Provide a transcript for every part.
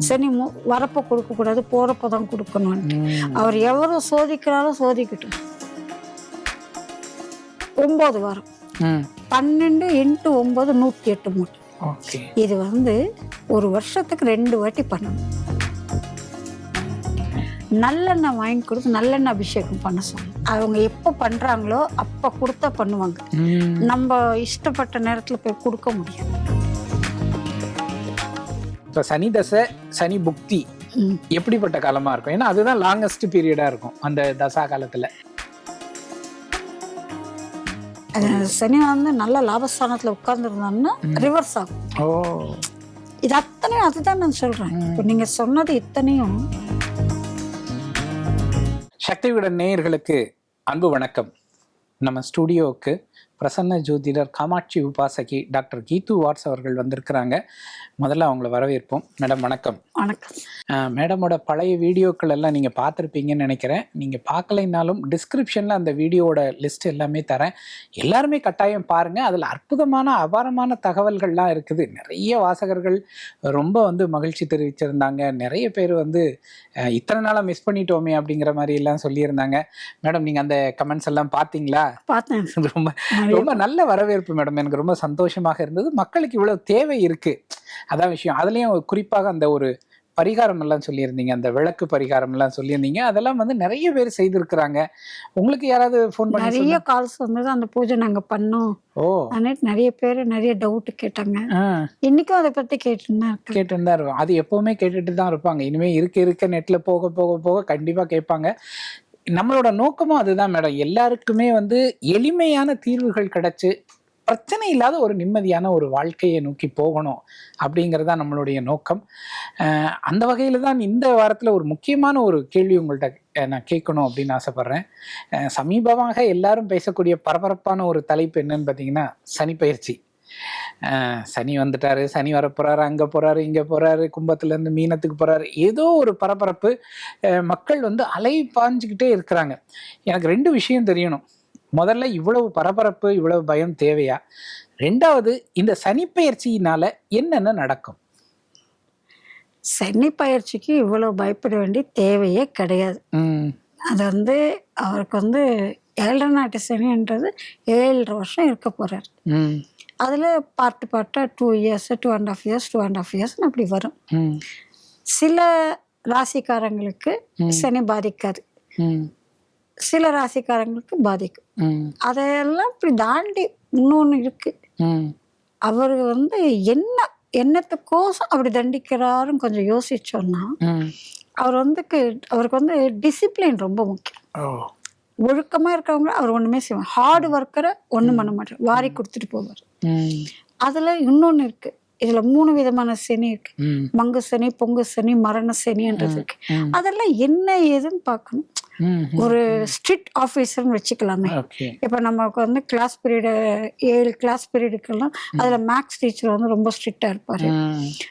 சனி வரப்ப கொடுக்க கூடாது, போறப்பதான் கொடுக்கணும். அவர் எவரும் சோதிக்கிறாரோ சோதிக்கட்டும். 9 வாரம் 12 × 9 108 மூட்டை. இது ஒரு வருஷத்துக்கு 2 வாட்டி பண்ணணும். நல்லெண்ணெய் வாங்கி கொடுத்து நல்லெண்ணெய் அபிஷேகம் பண்ண சொல்லணும். அவங்க எப்போ பண்றாங்களோ அப்ப கொடுத்தா பண்ணுவாங்க. நம்ம இஷ்டப்பட்ட நேரத்துல போய் கொடுக்க முடியாது. சனி தசை, சனி புக்தி எப்படிப்பட்ட காலமா இருக்கும்? ஏன்னா அதுதான் லாங்கஸ்ட் பீரியடா இருக்கும் அந்த தசா காலத்துல. சனி நல்ல லாபஸ்தானத்துல உட்கார்ந்து இருந்தாங்கன்னா ரிவர்ஸ் ஆகும். இது அத்தனையும் அதுதான் நான் சொல்றேன். இப்போ நீங்க சொன்னது இத்தனையும். சக்தி விகடன் நேயர்களுக்கு அன்பு வணக்கம். நம்ம ஸ்டுடியோவுக்கு பிரசன்ன ஜோதிடர் காமாட்சி உபாசகி டாக்டர் கீது வாட்ஸ் அவர்கள் வந்திருக்கிறாங்க. முதல்ல அவங்கள வரவேற்போம். மேடம் வணக்கம். வணக்கம். மேடமோட பழைய வீடியோக்கள் எல்லாம் நீங்கள் பார்த்துருப்பீங்கன்னு நினைக்கிறேன். நீங்கள் பார்க்கலைனாலும் டிஸ்கிரிப்ஷனில் அந்த வீடியோட லிஸ்ட் எல்லாமே தரேன். எல்லாருமே கட்டாயம் பாருங்கள். அதில் அற்புதமான அபாரமான தகவல்கள்லாம் இருக்குது. நிறைய வாசகர்கள் ரொம்ப மகிழ்ச்சி தெரிவிச்சிருந்தாங்க. நிறைய பேர் இத்தனை நாளாக மிஸ் பண்ணிட்டோமே அப்படிங்கிற மாதிரி எல்லாம் சொல்லியிருந்தாங்க. மேடம் நீங்கள் அந்த கமெண்ட்ஸ் எல்லாம் பார்த்தீங்களா? பார்த்தேன். ரொம்ப ரொம்ப நல்ல வரவேற்பு மேடம். எனக்கு ரொம்ப சந்தோஷமாக இருந்தது. மக்களுக்கு இவ்வளவு தேவை இருக்கு, அதான் விஷயம். அதுலயும் குறிப்பாக அந்த ஒரு பரிகாரம் எல்லாம் சொல்லியிருந்தீங்க, அந்த விளக்கு பரிகாரம் எல்லாம் சொல்லியிருந்தீங்க. அதெல்லாம் நிறைய பேர் செய்திருக்கிறாங்க. உங்களுக்கு யாராவது ஃபோன் பண்ணி? நிறைய கால்ஸ் அந்த பூஜை நாங்க பண்ணோம். நிறைய பேர் நிறைய டவுட் கேட்டாங்க. இன்னைக்கும் அதை பத்தி கேட்டுட்டு தான் இருக்கும். அது எப்பவுமே கேட்டுட்டு தான் இருப்பாங்க. இனிமே இருக்க நெட்ல போக போக போக கண்டிப்பா கேட்பாங்க. நம்மளோட நோக்கமும் அதுதான் மேடம். எல்லாருக்குமே எளிமையான தீர்வுகள் கிடைச்சு பிரச்சனை இல்லாத ஒரு நிம்மதியான ஒரு வாழ்க்கையை நோக்கி போகணும் அப்படிங்கிறது தான் நம்மளுடைய நோக்கம். அந்த வகையில் தான் இந்த வாரத்தில் ஒரு முக்கியமான ஒரு கேள்வி உங்கள்கிட்ட நான் கேட்கணும் அப்படின்னு ஆசைப்பட்றேன். சமீபமாக எல்லாரும் பேசக்கூடிய பரபரப்பான ஒரு தலைப்பு என்னன்னு பார்த்தீங்கன்னா சனி பயிற்சி. சனி வந்துட்டாரு, சனி வர போறாரு, அங்க போறாரு, இங்க போறாரு, கும்பத்துல இருந்து மீனத்துக்கு போறாரு, ஏதோ ஒரு பரபரப்பு. மக்கள் அலை பாஞ்சுக்கிட்டே இருக்கிறாங்க. எனக்கு 2 விஷயம் தெரியணும். முதல்ல, இவ்வளவு பரபரப்பு, இவ்வளவு பயம் தேவையா? 2வது, இந்த சனி பயிற்சியினால என்னென்ன நடக்கும்? சனி பயிற்சிக்கு இவ்வளவு பயப்பட வேண்டிய தேவையே கிடையாது. அது அவருக்கு 7 நாட்டு சனின்றது 7.5 வருஷம் இருக்க போறாரு. அதில் பார்ட்டா 2 இயர்ஸ், 2.5 இயர்ஸ், 2.5 இயர்ஸ்னு அப்படி வரும். சில ராசிக்காரங்களுக்கு சனி பாதிக்காது, சில ராசிக்காரங்களுக்கு பாதிக்கும். அதையெல்லாம் இப்படி தாண்டி இன்னொன்று இருக்கு. அவரு என்னத்துக்கோசம் அப்படி தண்டிக்கிறாருன்னு கொஞ்சம் யோசிச்சோம்னா, அவருக்கு டிசிப்ளின் ரொம்ப முக்கியம். ஒழுக்கமா இருக்கவங்க அவர் ஒண்ணுமே செய்வாங்க. ஹார்ட் ஒர்க்கரை ஒண்ணும் பண்ண மாட்டார், வாரி கொடுத்துட்டு போவார். அதுல இன்னொன்னு இருக்கு. இதுல 3 விதமான சனி இருக்கு. மங்கு சனி, பொங்கு சனி, மரண சனின்றது இருக்கு. அதெல்லாம் என்ன ஏதுன்னு பார்க்கணும். ஒரு ஸ்ட்ரிக்ட் ஆஃபீஸர்னு வச்சுக்கலாமே. இப்ப நமக்கு கிளாஸ் பீரியடு 7 கிளாஸ் பீரியடுக்கெல்லாம் அதுல மேக்ஸ் டீச்சர் ரொம்ப ஸ்ட்ரிக்டா இருப்பாரு.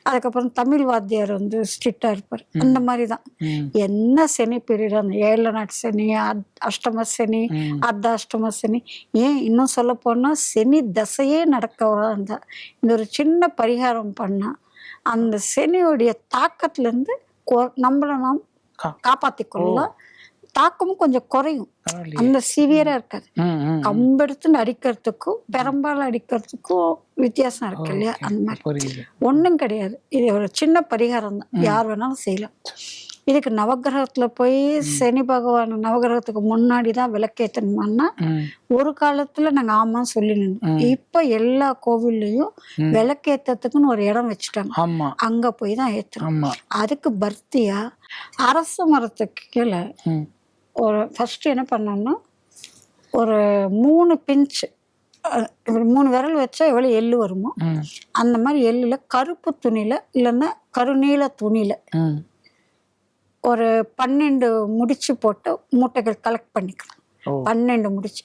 அதுக்கப்புறம் தமிழ் வாத்தியார் ஸ்ட்ரிக்டா இருப்பாரு. அந்த மாதிரிதான் என்ன சனி பீரியட், அந்த 7 நாட்டு சனி, அஷ்டம சனி, அர்த்தாஷ்டம சனி, ஏன் இன்னும் சொல்ல போனா சனி தசையே நடக்கவா இருந்தா இந்த ஒரு சின்ன பரிகாரம் பண்ணா அந்த சனியோடைய தாக்கத்துல இருந்து நம்மள நாம் காப்பாத்தி கொள்ளலாம். தாக்கமும் கொஞ்சம் குறையும், அந்த சிவியரா இருக்காது. கம்பெடுத்து அடிக்கிறதுக்கும் பெரம்பால் அடிக்கிறதுக்கும் வித்தியாசம் இருக்கு இல்லையா? அந்த மாதிரி ஒன்றும் கிடையாது. இது ஒரு சின்ன பரிகாரம் தான், யார் வேணாலும் செய்யலாம். இதுக்கு நவகிரகத்துல போய் சனி பகவான் நவகிரகத்துக்கு முன்னாடிதான் விளக்கேற்றணுமான்னா ஒரு காலத்துல நாங்க ஆமான்னு சொல்லி நின்றோம். இப்ப எல்லா கோவில்லையும் விளக்கேற்றத்துக்குன்னு ஒரு இடம் வச்சுட்டாங்க, அங்க போய் தான் ஏற்றணும். அதுக்கு பக்தியா அரச மரத்துக்கு கீழே ஒரு ஃபர்ஸ்ட் என்ன பண்ணோம்னா, ஒரு 3 பிஞ்ச், 3 விரல் வச்சா எவ்வளவு எள்ளு வருமோ அந்த மாதிரி எள்ளுல கருப்பு துணியில இல்லைன்னா கருநீல துணியில ஒரு 12 முடிச்சு போட்டு மூட்டைகள் கலெக்ட் பண்ணிக்கலாம். 12 முடிச்சு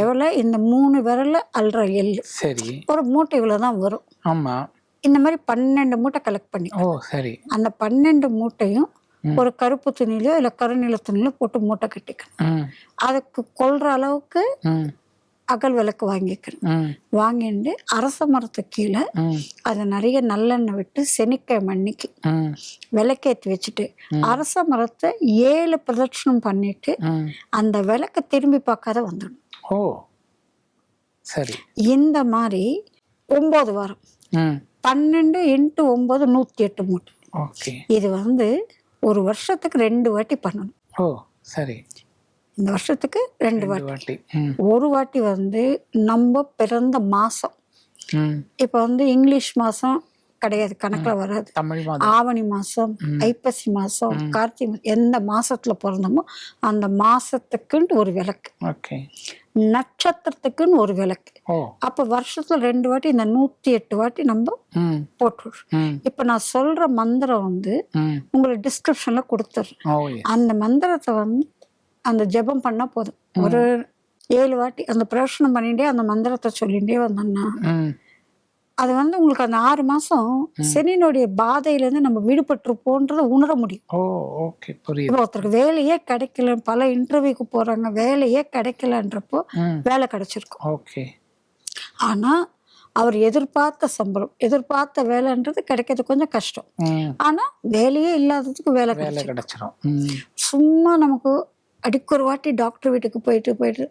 எவ்வளவு? இந்த 3 விரல்ல அல்ற எள்ளு ஒரு மூட்டை இவ்வளவுதான் வரும். இந்த மாதிரி 12 மூட்டை கலெக்ட் பண்ணி அந்த 12 மூட்டையும் ஒரு கருப்பு துணியிலோ இல்ல கருநீல துணியிலோ போட்டு மூட்டை கட்டிக்கணும். அதுக்கு கொள்ற அளவுக்கு அகல் விளக்கு வாங்கிக்கணும். வாங்கிட்டு அரச மரத்துக்கு கீழே அதை நிறைய நல்லெண்ணெய் விட்டு செனிக்காய் மண்ணிக்கு விளக்கேற்றி வச்சுட்டு அரச மரத்தை 7 பிரதட்சணம் பண்ணிட்டு அந்த விளக்க திரும்பி பார்க்காத வந்துடணும். ஓ சரி. இந்த மாதிரி 9 வாரம் 12 × 9 108 மூட்டை. ஓகே. இது ஒரு வருஷத்துக்கு 2 வாட்டி பண்ணணும். ஓ சரி. இந்த வருஷத்துக்கு 2 வாட்டி. ஒரு வாட்டி நம்ம பிறந்த மாசம். இப்ப இங்கிலீஷ் மாசம் கிடையாது, கணக்குல வராது. ஆவணி மாசம், ஐப்பசி மாசம், கார்த்திகை மாசம், எந்த மாசத்துல பிறந்தோமோ அந்த மாசத்துக்குன்னு ஒரு விளக்கு, நட்சத்திரத்துக்குன்னு ஒரு விளக்கு. அப்ப வருஷத்துல 2 வாட்டி இந்த 108 வாட்டி நம்ம போட்டுடுறோம். இப்ப நான் சொல்ற மந்திரம் உங்களுக்கு டிஸ்கிரிப்ஷன்ல கொடுத்துறேன். அந்த மந்திரத்தை அந்த ஜெபம் பண்ணா போதும். ஒரு 7 வாட்டி அந்த பிரதட்சணம் பண்ணிட்டே அந்த மந்திரத்தை சொல்லிட்டே வந்தோம்னா அது உங்களுக்கு அந்த 6 மாசம் சனியினுடைய பாதையிலேருந்து நம்ம விடுபட்டுருப்போன்றத உணர முடியும். இப்போ ஒருத்தருக்கு வேலையே கிடைக்கல, பல இன்டர்வியூக்கு போறாங்க, வேலையே கிடைக்கலன்றப்போ வேலை கிடைச்சிருக்கும். ஆனா அவர் எதிர்பார்த்த சம்பளம், எதிர்பார்த்த வேலைன்றது கிடைக்கிறது கொஞ்சம் கஷ்டம். ஆனா வேலையே இல்லாததுக்கு வேலை கிடைச்சிடும். சும்மா நமக்கு அடிக்கு ஒரு வாட்டி டாக்டர் வீட்டுக்கு போயிட்டு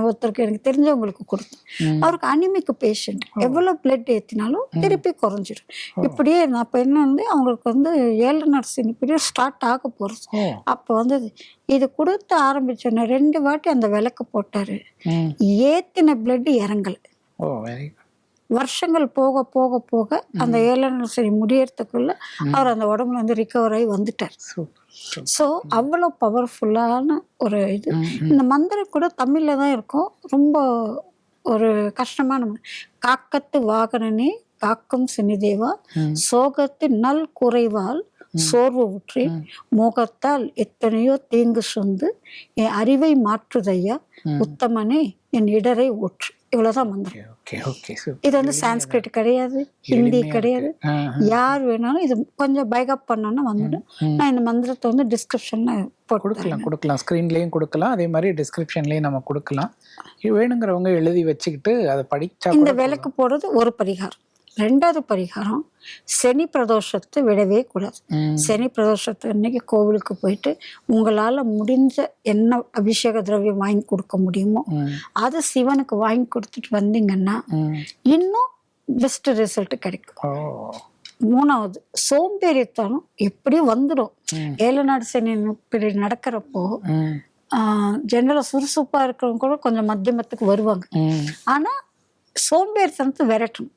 ஒருத்தருக்கு எனக்கு தெரிஞ்சவங்களுக்கு கொடுத்தேன். அவருக்கு அனிமிக் பேஷண்ட், எவ்வளவு பிளட் ஏற்றினாலும் திருப்பி குறைஞ்சிடும். இப்படியே நான் இப்போ என்ன அவங்களுக்கு 7 நர்சிங் பீரியட் ஸ்டார்ட் ஆக போறது. அப்போ இது கொடுத்து ஆரம்பிச்சோன்னா 2 வாட்டி அந்த விளக்கு போட்டாரு. ஏத்தின பிளட் இறங்கல. வருஷங்கள் போக போக போக அந்த 7 நர்சரி முடியறதுக்குள்ள அவர் அந்த உடம்புல ரிகவர் ஆகி வந்துட்டார். ஸோ அவ்வளோ பவர்ஃபுல்லான ஒரு இது. இந்த மந்திரம் கூட தமிழ்ல தான் இருக்கும். ரொம்ப ஒரு கஷ்டமான காக்கத்து வாகனனே காக்கும் சினிதேவா சோகத்து நல் குறைவால் சோர்வு உற்றி மோகத்தால் எத்தனையோ தீங்கு சொந்து என் அறிவை மாற்றுதையா உத்தமனே என் இடரை ஊற்று. இவ்வளவுதான் மந்திரம். இது சான்ஸ்கிரிட் கிடையாது, ஹிந்தி கிடையாது. யார் வேணாலும் இது கொஞ்சம் பைக்கப் பண்ணோன்னா வந்துடும். நான் இந்த மந்திரத்தை டிஸ்கிரிப்ஷன்ல கொடுக்கலாம், ஸ்கிரீன்லயும் கொடுக்கலாம், அதே மாதிரி டிஸ்கிரிப்ஷன்லயும் நம்ம கொடுக்கலாம். வேணுங்கிறவங்க எழுதி வச்சுக்கிட்டு அதை படிச்சா. இந்த விளக்கு போடுறது ஒரு பரிகாரம். 2வது பரிகாரம், சனி பிரதோஷத்தை விடவே கூடாது. சனி பிரதோஷத்தை அன்னைக்கு கோவிலுக்கு போயிட்டு உங்களால முடிஞ்ச என்ன அபிஷேக திரவியம் வாங்கி கொடுக்க முடியுமோ அதை சிவனுக்கு வாங்கி கொடுத்துட்டு வந்தீங்கன்னா இன்னும் பெஸ்ட் ரிசல்ட் கிடைக்கும். 3வது, சோம்பேறித்தனம் எப்படியும் வந்துடும். 7 நாடு சனி பீரியட் நடக்கிறப்போ ஜெனரலா சுறுசுறுப்பா இருக்கிறவங்க கூட கொஞ்சம் மத்தியமத்துக்கு வருவாங்க. ஆனா சோம்பேறித்தனத்தை விரட்டணும்,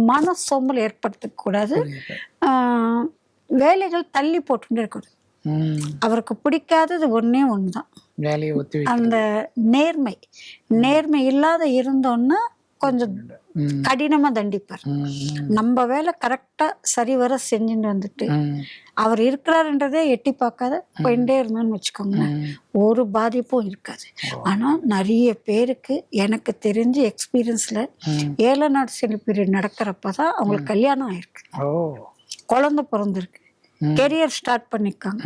மன சோம்பல் ஏற்படுத்த கூடாது, வேலைகள் தள்ளி போட்டு இருக்கக்கூடாது. அவருக்கு பிடிக்காதது ஒன்னே ஒண்ணுதான், அந்த நேர்மை இல்லாத இருந்தோன்னா கொஞ்சம் கடினமா தண்டிப்பார். நம்ம வேலை கரெக்டா சரிவர செஞ்சுட்டு வந்துட்டு அவர் இருக்கிறாருன்றதே எட்டி பார்க்காத போயிட்டே இருந்தோம்னு வச்சுக்கோங்க, ஒரு பாதிப்பும் இருக்காது. ஆனா நிறைய பேருக்கு எனக்கு தெரிஞ்சு எக்ஸ்பீரியன்ஸ்ல 7 நாடு சனி பீரியட் நடக்கிறப்பதான் அவங்களுக்கு கல்யாணம் ஆயிருக்கு, குழந்தை பிறந்திருக்கு, கெரியர் ஸ்டார்ட் பண்ணிருக்காங்க.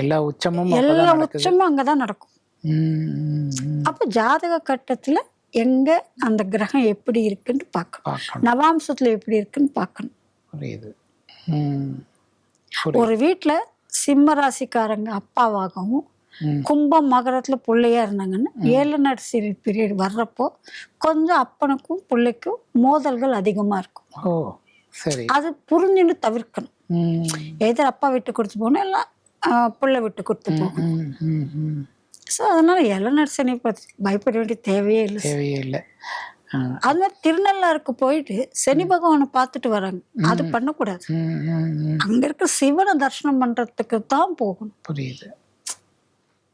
எல்லா உச்சமும் அங்கதான் நடக்கும். அப்ப ஜாதக கட்டத்துல எங்க அந்த கிரகம் எப்படி இருக்குன்னு பார்க்கணும், நவாம்சத்துல எப்படி இருக்குன்னு பார்க்கணும். ஒரு வீட்டுல சிம்ம ராசிக்காரங்க அப்பாவாகவும் கும்பம் மகரத்துல பிள்ளையா இருந்தாங்கன்னா 7 நாடு சனி பீரியட் வர்றப்போ கொஞ்சம் அப்பனுக்கும் பிள்ளைக்கும் மோதல்கள் அதிகமா இருக்கும். அது புரிஞ்சுன்னு தவிர்க்கணும். எதிர் அப்பா விட்டு கொடுத்து போகணும், எல்லாம் பிள்ளை விட்டு கொடுத்து போகணும். ஸோ அதனால 7 நாடு சனி பயப்பட வேண்டிய தேவையே இல்லை. அது மாதிரி திருநள்ளாருக்கு போயிட்டு சனி பகவானை பார்த்துட்டு வராங்க, அது பண்ணக்கூடாது. அங்க இருக்க சிவனை தரிசனம் பண்றதுக்கு தான் போகணும். புரியுது.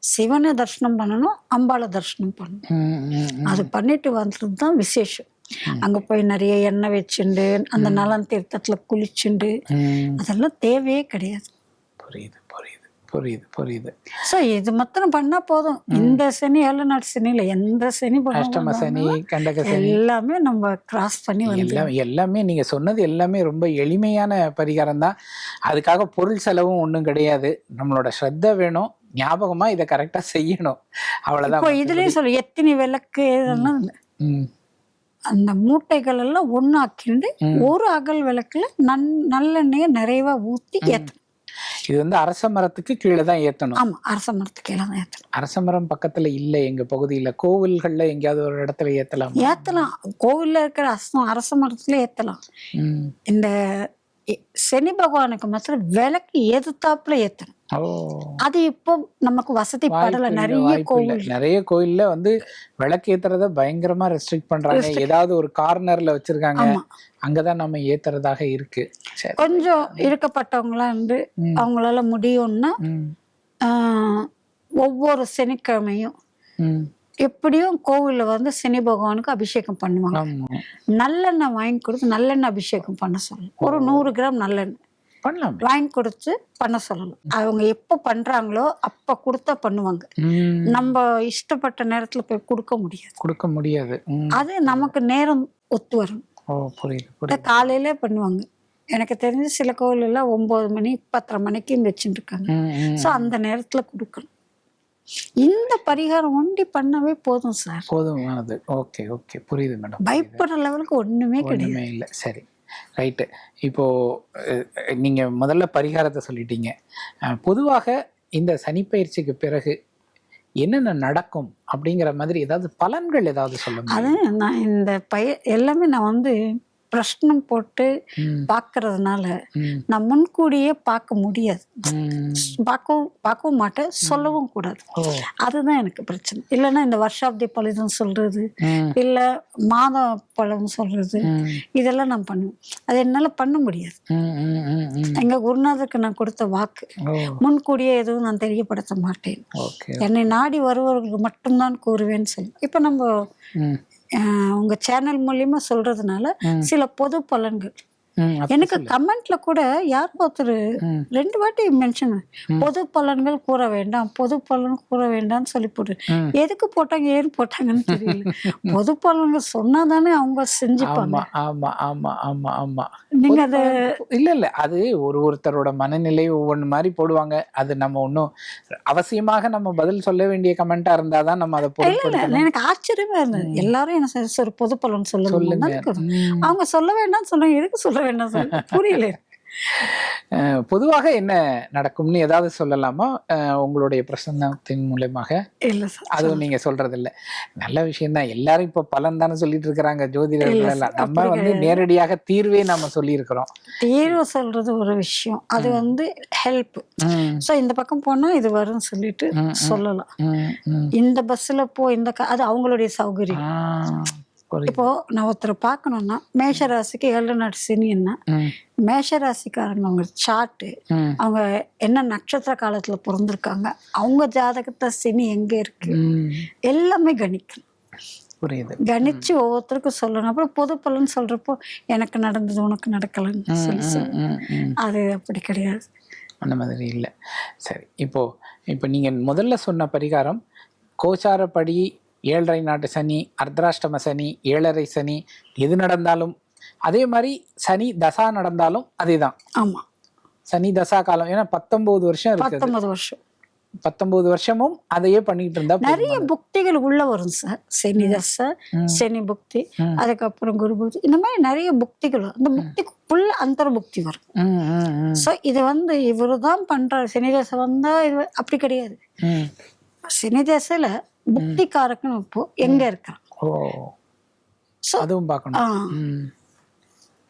சிவனை தரிசனம் பண்ணணும், அம்பாளை தரிசனம் பண்ணணும். அது பண்ணிட்டு வந்தது தான் விசேஷம். அங்க போய் நிறைய எண்ணெய் வச்சுண்டு அந்த நலன் தீர்த்தத்துல குளிச்சுண்டு அதெல்லாம் தேவையே கிடையாது. புரியுது புரியுது புரியுது புரியுது. ஸோ இது மாத்திரம் பண்ணா போதும். இந்த சனி 7 நாடு சனியில எந்த சனி அஷ்டம சனி கண்டக சனி எல்லாமே நம்ம கிராஸ் பண்ணி எல்லாமே நீங்க சொன்னது எல்லாமே ரொம்ப எளிமையான பரிகாரம் தான். அதுக்காக பொருள் செலவும் ஒன்றும் கிடையாது. நம்மளோட ஸ்ரத்த வேணும், ஞாபகமா இதை கரெக்டா செய்யணும், அவ்வளவுதான். இப்போ இதுலயும் சொல்லு எத்தனை விளக்கு இதெல்லாம் இல்ல. ம். அந்த மூட்டைகள் எல்லாம் ஒண்ணாக்கிண்டு ஒரு அகல் விளக்குல நல்லெண்ணெய நிறைவா ஊத்தி ஏத்தணும். இது வந்து அரச மரத்துக்கு கீழே தான் ஏத்தணும். ஆமா, அரச மரத்துக்கு கீழே தான் ஏத்தணும். அரச மரம் பக்கத்துல இல்ல எங்க பகுதியில. கோவில்கள்ல எங்கேயாவது ஒரு இடத்துல ஏத்தலாம். ஏத்தலாம், கோவில்ல இருக்கிற அரச மரத்துல ஏத்தலாம். ம். இந்த சனி பகவானுக்கு மாத்திரம் விளக்கு எதிர்த்தாப்புல ஏத்தணும். ஓ, அது இப்போ நமக்கு வசதி படல. நிறைய வாய்ப்பு இல்ல. கோவில் நிறைய கோயில்ல வந்து விளக்கு ஏத்துறத பயங்கரமா ரெஸ்ட்ரிக்ட் பண்றாங்க. ஏதாவது ஒரு கார்னர்ல வச்சிருக்காங்க, ஆமா. அங்கதான் நம்ம ஏத்துறதாக இருக்கு. சரி. கொஞ்சம் இருக்கப்பட்டவங்களா இருந்து அவங்களால முடியும்னா ம். ஒவ்வொரு சனிக்கிழமையும் ம். எப்படியும் கோவில்ல வந்து சனி பகவானுக்கு அபிஷேகம் பண்ணுவாங்க. ஆமா, நல்லெண்ணெய் வாங்கி கொடுத்து நல்லெண்ணெய் அபிஷேகம் பண்ண சொல்லணும். ஒரு 100 கிராம் நல்லெண்ணெய் பண்ணலாம். வாங்கி கொடுத்து பண்ண சொல்லணும். அவங்க எப்ப பண்றாங்களோ அப்ப கொடுத்தா பண்ணுவாங்க. ம். நம்ம இஷ்டப்பட்ட நேரத்துல போய் கொடுக்க முடியாது. கொடுக்க முடியாது. ம். அது நமக்கு நேரம் ஒத்து வரும். ஓ, புரியுது புரியுது. காலையிலே பண்ணுவாங்க. எனக்கு தெரிஞ்ச சில கோவில் எல்லாம் 9 மணி 10:30 மணிக்கு வச்சுட்டு இருக்காங்க. ம், ம். ஸோ அந்த நேரத்துல கொடுக்கணும். இந்த பரிகாரம் ஒண்டி பண்ணவே போதும் சார். போதுமானது. ஓகே ஓகே, புரியுது மேடம். பயப்படுற லெவலுக்கு ஒண்ணுமே கிடையாது. ஒண்ணுமே இல்லை. சரி, ரைட்டு. இப்போ நீங்க முதல்ல பரிகாரத்தை சொல்லிட்டீங்க. பொதுவாக இந்த சனிப்பெயர்ச்சிக்கு பிறகு என்னென்ன நடக்கும் அப்படிங்கிற மாதிரி ஏதாவது பலன்கள் ஏதாவது சொல்லுங்க. அது நான் இந்த எல்லாமே நான் வந்து பிரஷ்னம் போட்டு ம். பார்க்கறதுனால ம். நான் முன்கூடியே பார்க்க முடியாது. ம். பார்க்கவும் மாட்டேன், சொல்லவும் கூடாது. ஓ. அதுதான் எனக்கு பிரச்சனை. இல்லைன்னா இந்த வருஷாப்தி பலிதம் சொல்றது, ம். இல்ல மாத பழம் சொல்றது, ம். இதெல்லாம் நான் பண்ணுவேன். அது என்னால பண்ண முடியாது. ம். ம். ம். ம். எங்க குருநாதருக்கு நான் கொடுத்த வாக்கு, ஓ, முன்கூடியே எதுவும் நான் தெரியப்படுத்த மாட்டேன், ஓகே. என்னை நாடி வருபவர்களுக்கு மட்டும்தான் கூறுவேன்னு சொல்லி இப்ப நம்ம ம். உங்க சேனல் மூலியமா சொல்றதுனால சில பொது பலன்கள் ம். எனக்கு கமெண்ட்ல கூட யார் ஒருத்தர் ம். 2 வாட்டி மென்ஷன் பொது பலன்கள் கூற வேண்டாம், பொது பலன் கூற வேண்டாம்னு சொல்லி போட்டு ம். எதுக்கு போட்டாங்க ஏன் போட்டாங்கன்னு தெரியல. பொது பலன்கள் சொன்னாதானே அவங்க செஞ்சுப்பாங்க. ஆமா ஆமா ஆமா ஆமா ஆமா. நீங்க அது இல்ல இல்ல, அது ஒருத்தரோட மனநிலை ஒவ்வொன்று மாதிரி போடுவாங்க. அது நம்ம ஒன்றும் அவசியமாக நம்ம பதில் சொல்ல வேண்டிய கமெண்டா இருந்தாதான் நம்ம அதை இல்ல, எனக்கு ஆச்சரியமா இருந்தது. எல்லாரும் என்ன ஒரு பொது பலன் சொல்லுங்க. சொல்லுங்க, அவங்க சொல்ல வேண்டாம்னு சொன்னாங்க, எதுக்கு சொல்ல வேண்டாம் சொல்ல புரியல. பொதுவாக என்ன நடக்கும்னு ஏதாவது சொல்லலாமா உங்களுடைய பிரசன்னத்தின் மூலமாக? இல்ல சார், அதுவும் நீங்க சொல்றது இல்ல. நல்ல விஷயம் தான். எல்லாரும் இப்ப பலன் தானே சொல்லிட்டு இருக்கிறாங்க ஜோதிடர்கள் எல்லாம். நம்ம வந்து நேரடியாக தீர்வே நம்ம சொல்லி இருக்கிறோம். தீர்வு சொல்றது ஒரு விஷயம், அது வந்து ஹெல்ப். சோ இந்த பக்கம் போனா இது வரும்னு சொல்லிட்டு சொல்லலாம். இந்த பஸ்ல போ, அது அவங்களுடைய சௌகரியம். இப்போ நான் ஒருத்தரை பார்க்கணும்னா மேஷராசிக்கு 7 நாட்டு சனின்னா மேஷராசிக்காரங்க அவங்க சார்ட்டு, அவங்க என்ன நட்சத்திர காலத்துல பிறந்திருக்காங்க, அவங்க ஜாதகத்தை சனி எங்க இருக்கு, எல்லாமே கணிக்கணும். புரியுது. கணிச்சு ஒவ்வொருத்தருக்கும் சொல்லணும். அப்புறம் பொது பலன் சொல்றப்போ எனக்கு நடந்தது உனக்கு நடக்கலன்னு சொல்லி அது அப்படி கிடையாது. அந்த மாதிரி இல்லை. சரி, இப்போ நீங்க முதல்ல சொன்ன பரிகாரம் கோச்சாரப்படி 7.5 நாட்டு சனி, அர்த்தராஷ்டம சனி, 7.5 சனி, எது நடந்தாலும் அதே மாதிரி சனி தசா நடந்தாலும் அதேதான். ஆமா, சனி தசா காலம். ஏன்னா 19 வருஷம் இருக்கு. 19 வருஷம் 19 வருஷமும் அதையே பண்ணிட்டு இருந்தா நிறைய புக்திகள் உள்ள வரும் சார். சனி தசை, சனி புக்தி, அதுக்கப்புறம் குரு புக்தி, இந்த மாதிரி நிறைய புக்திகள் வரும். அந்த புக்திக்குள்ள அந்தர புக்தி வரும். சோ இது வந்து இவருதான் பண்றாரு, சனி தசை வந்தா இது அப்படி கிடையாது. சனி தசையில புக்திக்காரக்குன்னு இப்போ எங்க இருக்கான், அதுவும் பார்க்கணும்.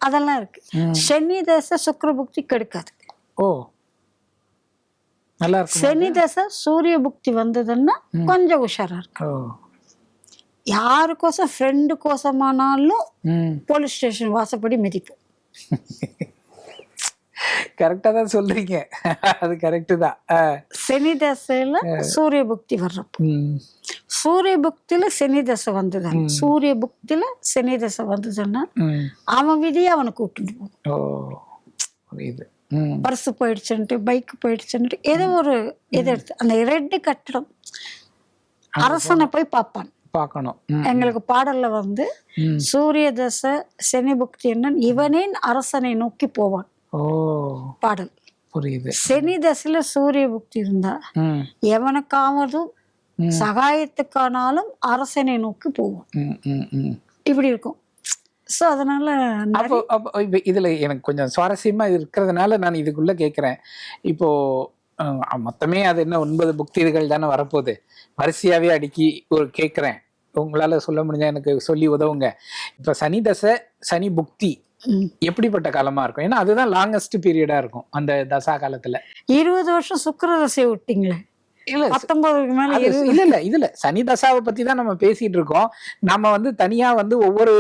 அதெல்லாம் இருக்கு. சனி தசை சுக்கிர புக்தி கெடுக்காது. ஓ, நல்லா இருக்கு. சனி தசை சூரிய புக்தி வந்ததுன்னா கொஞ்சம் உஷாரா இருக்கு. யாருக்கோசம் ஃப்ரெண்டு கோசமானாலும் போலீஸ் ஸ்டேஷன் வாசப்படி மிதிப்போம். கரெக்டா தான் சொல்றீங்க, அது கரெக்ட் தான். சனி தசையில சூரிய புக்தி வர்றப்போ, சூரிய புக்தியில சனி தசை வந்ததுன்னா, சூரிய புக்தியில சனி தசை வந்ததுன்னா அவன் விதியை அவனை கூப்பிட்டு போகும். பர்ஸ் போயிடுச்சுன்ட்டு, பைக் போயிடுச்சுன்ட்டு, ஏதோ ஒரு இதை எடுத்து அந்த ரெட்டு கட்டடம் அரசனை போய் பார்ப்பான். பார்க்கணும். எங்களுக்கு பாடல்ல வந்து சூரிய தசை சனி புக்தி என்ன, இவனே அரசனை நோக்கி போவான் பாடல். புரியுது. சனி தசையில சூரிய புக்தி இருந்தா எவனுக்காவதும் சகாயத்துக்கானாலும் அரசனை நோக்கி போவோம். இப்படி இருக்கும். ஸோ அதனால அப்போ இப்போ இதுல எனக்கு கொஞ்சம் சுவாரஸ்யமா இருக்கிறதுனால நான் இதுக்குள்ள கேட்குறேன். இப்போ மொத்தமே அது என்ன 9 புக்திகள் தானே வரப்போகுது, வரிசையாவே அடுக்கி ஒரு கேட்குறேன். உங்களால சொல்ல முடிஞ்சா எனக்கு சொல்லி உதவுங்க. இப்போ சனி தசை சனி புக்தி எப்படிப்பட்ட காலமா இருக்கும்? ஏன்னா அதுதான் லாங்கஸ்ட் பீரியடா இருக்கும் அந்த தசா காலத்துல. 20 வருஷம் சுக்கிர தசையை விட்டீங்களே, இல்ல 19க்கு மேல இல்ல இதுல சனி தசாவை பத்தி தான் நம்ம பேசிட்டு இருக்கோம். நம்ம தனியா ஒவ்வொரு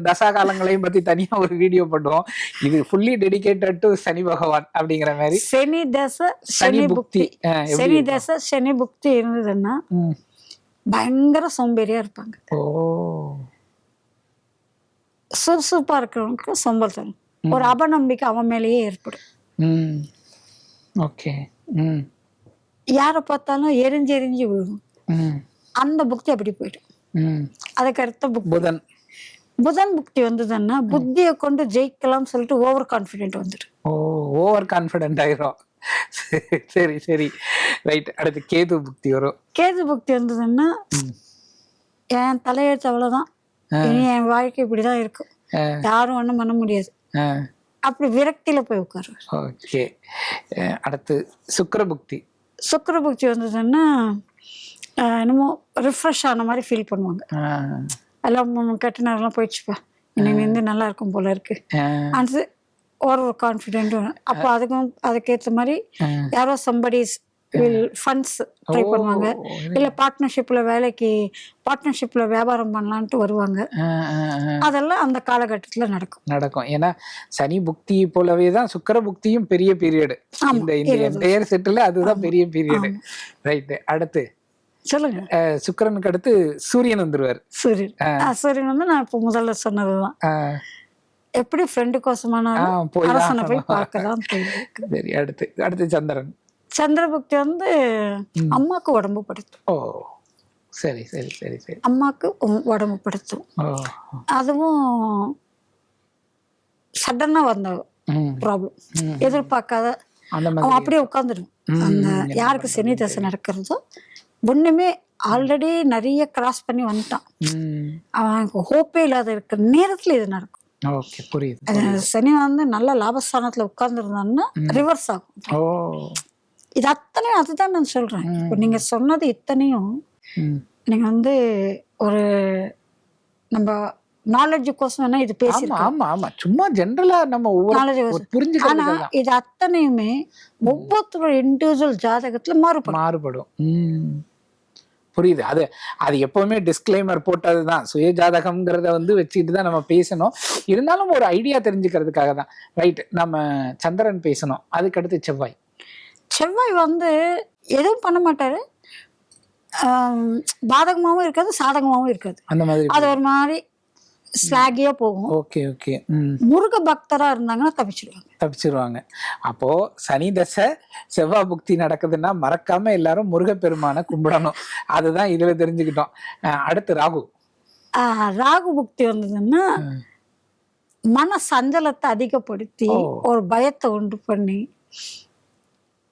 தசா காலங்களையும் பத்தி தனியா ஒரு வீடியோ பண்ணுவோம். இது ஃபுல்லி டெடிகேட்டட் டு சனி பகவான் அப்படிங்கிற மாதிரி. சனி தசை சனி புக்தி, சனி தசை சனி புக்தி இருந்ததுன்னா பயங்கர சோம்பேறியா இருப்பாங்க. சுறுசுறுப்பா இருக்கிறவனுக்கு சோம்பல்தனம், ஒரு அபநம்பிக்கை அவன் மேலேயே ஏற்படும். ஓகே. யாரை பார்த்தாலும் எரிஞ்சு எரிஞ்சு விழுகும். அந்த புக்தி அப்படி போயிடும். அதுக்கடுத்த புதன் புதன் புக்தி வந்ததுன்னா புத்தியை கொண்டு ஜெயிக்கலாம் சொல்லிட்டு ஓவர் கான்ஃபிடென்ட் வந்துடும். ஓவர் கான்ஃபிடென்ட் ஆயிரும். சரி சரி ரைட். அடுத்து கேது புக்தி வரும். கேது புக்தி வந்ததுன்னா என் தலையெழுத்து அவ்வளவுதான், இனி என் வாழ்க்கை இப்படிதான் இருக்கும், யாரும் ஒண்ணும் பண்ண முடியாது, அப்படி விரக்தியில போய் உட்காருவார். ஓகே. அடுத்து சுக்கிர புக்தி. சுக்கிர புக்தி வந்ததுன்னா என்னமோ ரிஃப்ரெஷ் ஆன மாதிரி ஃபீல் பண்ணுவாங்க. எல்லாம் கெட்ட நேரம்லாம் போயிடுச்சுப்பா, இன்னைக்கு நல்லா இருக்கும் போல இருக்கு, அது ஒரு கான்ஃபிடென்ட். அப்போ அதுக்கேற்ற மாதிரி யாரோ சம்படிஸ் ஃபண்ட்ஸ் ட்ரை பண்ணுவாங்க, இல்ல பார்ட்னர்ஷிப்ல வியாபாரம் பண்ணலான்ட்டு வருவாங்க. அதெல்லாம் அந்த காலகட்டத்துல நடக்கும். ஏன்னா சனி புக்தி போலவே தான் சுக்கிர புக்தியும் பெரிய பீரியட். இந்த செட்டில் அதுதான் பெரிய பீரியட். ரைட். அடுத்து சொல்லுங்க. சுக்கிரனுக்கு அடுத்து சூரியன் வந்துருவார். சூரியன் நான் இப்போ முதல்ல சொன்னதுதான், எப்படி ஃப்ரெண்டு கோசமானாலும் அரசனை போய் பார்க்கலாம். சரி. அடுத்து சந்திரன். சந்திரபுக்தி அம்மாக்கு உடம்பு படுத்தும். சரி சரி சரி சரி. அம்மாக்கு உடம்பு படுத்தும். அதுவும் சடனா வந்த ப்ராப்ளம், எதிர்பார்க்காத. அவன் அப்படியே உட்காந்துடும். அந்த யாருக்கு சனி தசை நடக்கிறதோ ஒண்ணுமே ஆல்ரெடி நிறைய கிராஸ் பண்ணி வந்துட்டான், அவனுக்கு ஹோப்பே இல்லாத இருக்கிற நேரத்துல இது நடக்கும். சனி நல்ல லாபஸ்தானத்துல உட்கார்ந்து இருந்தான்னா ரிவர்ஸ் ஆகும். இது அத்தனையும் அதுதான் நான் சொல்றேன். இப்போ நீங்க சொன்னது இத்தனையும் நீங்க ஒரு நம்ம நாலேஜ் கோசம் வேணா இது பேசிருக்கோம், சும்மா ஜெனரலா நம்ம ஆனா இது அத்தனையுமே ஒவ்வொருத்தரோட இண்டிவிஜுவல் ஜாதகத்துல மாறுபடும். புரியுது. அது எப்பவுமே டிஸ்க்ளைமர் போட்டதுதான், சுய ஜாதகம்ங்கிறத வச்சுக்கிட்டு தான் நம்ம பேசணும். இருந்தாலும் ஒரு ஐடியா தெரிஞ்சுக்கிறதுக்காக தான். ரைட். நம்ம சந்திரன் பேசணும். அதுக்கடுத்து செவ்வாய். செவ்வாய் எதுவும் பண்ண மாட்டாரு, பாதகமாவும் இருக்காது சாதகமாவும் இருக்காது, அந்த மாதிரி. அது ஒரு மாதிரி ஸ்லாகியா போகும். Okay okay. முருக பக்தரா இருந்தாங்கன்னா தப்பிச்சிருவாங்க. அப்போ சனி தசை செவ்வாய் புக்தி நடக்குதுன்னா மறக்காம எல்லாரும் முருகப்பெருமான கும்பிடணும். அதுதான் இதுல தெரிஞ்சுக்கிட்டோம். அடுத்து ராகு. ராகு புக்தி வந்ததுன்னா மன சஞ்சலத்தை அதிகப்படுத்தி ஒரு பயத்தை உண்டு பண்ணி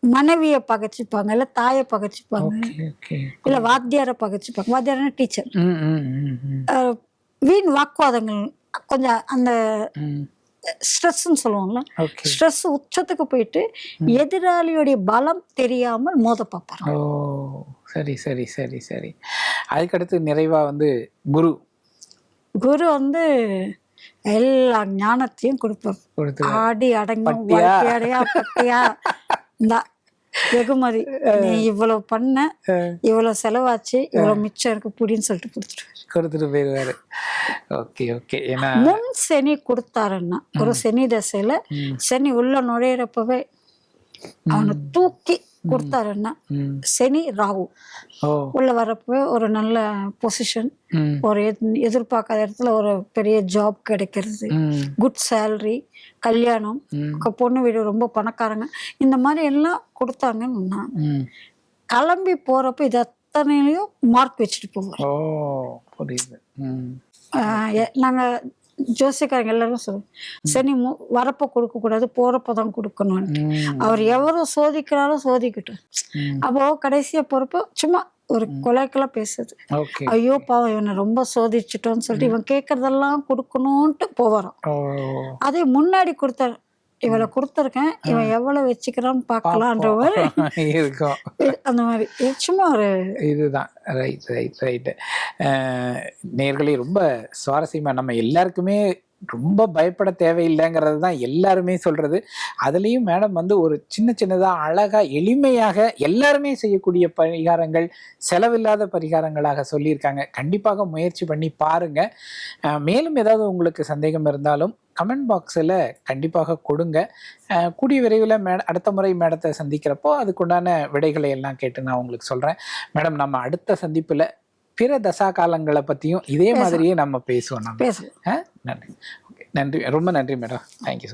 மனைவிய பகைச்சுப்பாங்க, இல்ல தாயை பகைச்சுப்பாங்க, இல்ல வாத்தியார பகைச்சுப்பாங்க. வாத்தியாரனா டீச்சர். வீண் வாக்குவாதங்கள், கொஞ்சம் அந்த ஸ்ட்ரெஸ்ன்னு சொல்லுவாங்கல்ல, ஸ்ட்ரெஸ் உச்சத்துக்கு போயிட்டு எதிராளியோடைய பலம் தெரியாமல் மோத பார்ப்பாங்க. சரி சரி சரி சரி. அதுக்கடுத்து நிறைவா குரு. குரு எல்லா ஞானத்தையும் கொடுப்பார். ஆடி அடங்கி பட்டியா இந்த வெகுமதி, நீ இவ்வளவு பண்ண, இவ்வளவு செலவாச்சு, இவ்வளவு மிச்சம் இருக்கு புடின்னு சொல்லிட்டு கொடுத்துட்டு போயிருவாரு. Okay okay. முன் சனி கொடுத்தாருன்னா, ஒரு சனி தசையில சனி உள்ள நுழையிறப்பவே அவனை தூக்கி கொடுத்தாருன்னா, சனி ராகு உள்ள வரப்பவே ஒரு நல்ல பொசிஷன், ஒரு எதிர்பார்க்காத இடத்துல ஒரு பெரிய ஜாப் கிடைக்கிறது, குட் சேலரி, கல்யாணம், பொண்ணு வீடு, ரொம்ப பணக்காரங்க, இந்த மாதிரி எல்லாம் கொடுத்தாங்கன்னா கிளம்பி போறப்ப இது அத்தனையும் மார்க் வச்சுட்டு போவோம். புரியுது. நாங்க ஜோசியக்காரங்க எல்லாரும் சொல்லுவாங்க சனி வரப்ப கொடுக்க கூடாது, போறப்பதான் கொடுக்கணும்னு. அவர் எவரும் சோதிக்கிறாரோ சோதிக்கட்டும். அப்போ கடைசியா போறப்போ சும்மா ஒரு கொலைக்கெல்லாம் பேசுது, ஓகே. ஐயோ பாவம் இவனை ரொம்ப சோதிச்சுட்டோன்னு சொல்லிட்டு இவன் கேட்கறதெல்லாம் கொடுக்கணும்ட்டு போவாராம். அதே முன்னாடி கொடுத்தாரு, இவளை கொடுத்துருக்கேன், இவன் எவ்வளவு வச்சுக்கிறான்னு பார்க்கலான்ற மாதிரி இருக்கும். அந்த மாதிரி சும்மா ஒரு இதுதான். Right right right. நேர்களே, ரொம்ப சுவாரஸ்யமா நம்ம எல்லாருக்குமே ரொம்ப பயப்பட தேவையில்லைங்கிறது தான் எல்லாருமே சொல்றது. அதுலேயும் மேடம் வந்து ஒரு சின்ன சின்னதாக அழகாக எளிமையாக எல்லாருமே செய்யக்கூடிய பரிகாரங்கள், செலவில்லாத பரிகாரங்களாக சொல்லியிருக்காங்க. கண்டிப்பாக முயற்சி பண்ணி பாருங்க. மேலும் ஏதாவது உங்களுக்கு சந்தேகம் இருந்தாலும் கமெண்ட் பாக்ஸில் கண்டிப்பாக கொடுங்க. கூடிய விரைவில் அடுத்த முறை மேடத்தை சந்திக்கிறப்போ அதுக்குண்டான விடைகளை எல்லாம் கேட்டு நான் உங்களுக்கு சொல்கிறேன். மேடம், நம்ம அடுத்த சந்திப்பில் பிற தசா காலங்களை பற்றியும் இதே மாதிரியே நம்ம பேசுவோம். நம்ம நன்றி. ஓகே, நன்றி, ரொம்ப நன்றி மேடம். தேங்க்யூ.